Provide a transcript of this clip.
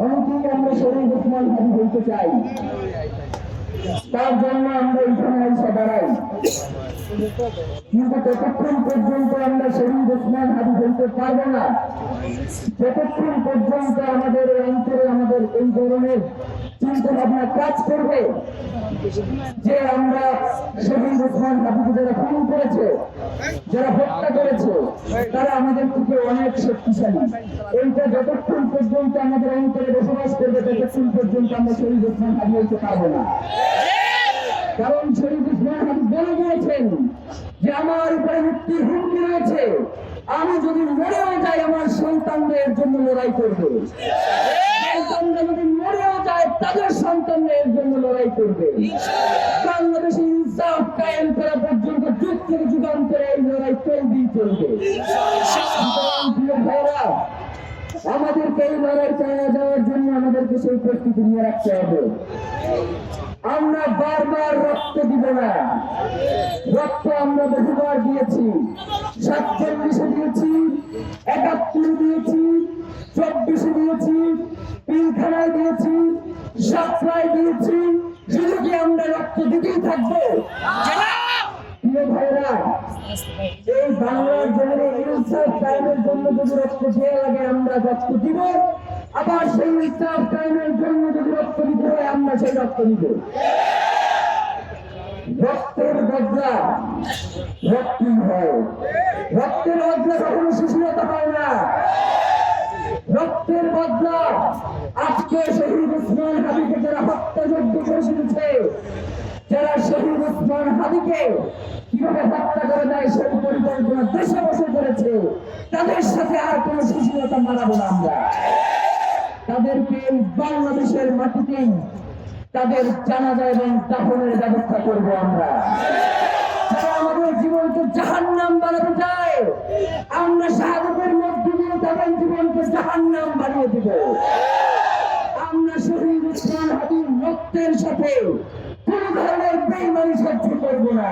অনেকেই আমরা শহীদ ওসমান হাদি হইতে চাই, তার জন্য আমরা এখানে এসে দাঁড়াই। কিন্তু ততক্ষণ পর্যন্ত আমরা শহীদ ওসমান হাদি হইতে পারবো না যতক্ষণ পর্যন্ত আমাদের অন্তরে আমাদের এই ধরনের চিন্তা ভাবনা কাজ করবে যে আমরা শহীদ ওসমান হাদিকে যারা খুন করেছে, যারা হত্যা করেছে, তারা আমাদের থেকে অনেক শক্তিশালী। এইটা যতক্ষণ পর্যন্ত আমাদের অন্তরে বসবাস করবে ততক্ষণ পর্যন্ত আমরা শহীদ ওসমান হাদি হইতে পারবো না। কারণ শহীদ ওসমান হাদি বলে গিয়েছেন যে আমার উপরে মৃত্যুর হুমকি রয়েছে, আমি যদি মরেও যাই আমার সন্তানদের জন্য লড়াই করবে। সন্তানরা যদি মরেও যায় তাদের সন্তানদের জন্য লড়াই করবে। বাংলাদেশে ইনসাফ কায়েম করা পর্যন্ত যুগ থেকে যুগান্তরে এই লড়াই চলবেই চলবে। আমাদেরকে এই লড়াই চালিয়ে যাওয়ার জন্য আমাদেরকে সেই প্রস্তুতি নিয়ে রাখতে হবে। আমরা বারবার রক্ত দিব না। রক্ত আমরা বহুবার দিয়েছি, 47-এ দিয়েছি, 71-এ দিয়েছি, 24-এ দিয়েছি, পিলখানায় দিয়েছি, সাতরায় দিয়েছি। শুধু কি আমরা রক্ত দিতেই থাকবো? প্রিয় ভাইরা, এই বাংলার জন্য ইনসাফ কায়েমের জন্য যদি রক্ত দেওয়া লাগে আমরা রক্ত দিব, আবার সেই ইনসাফ কায়েমের জন্য যদি রক্ত দিতে হয় আমরা সেই রক্ত দিব। রক্তের বদলা রক্তই হয়। রক্তের বদলা কখনো সুশীলতা হয় না। রক্তের বদলা আজকে শহীদ ওসমান হাদিকে যারা হত্যাযজ্ঞ করে শুনেছে, যারা শহীদ ওসমান হাদিকে কিভাবে হত্যা করে দেয় সেই পরিকল্পনা দেশে বসে করেছে, তাদের সাথে আর কোন সুশীলতা মানাবো না আমরা। তাদেরকে বাংলাদেশের মাটিতেই তাদের জানাজা এবং দাফনের ব্যবস্থা করবো আমরা। যারা আমাদের জীবনকে জাহান্নাম বানাতে চায়, আমরা শাহাদাতের মধ্যে দিয়ে তাদের জীবনকে জাহান্নাম বানিয়ে দিব। আমরা শহীদ ওসমান হাদির রক্তের সাথে কোন ধরনের বেঈমানি সহ্য করবো না।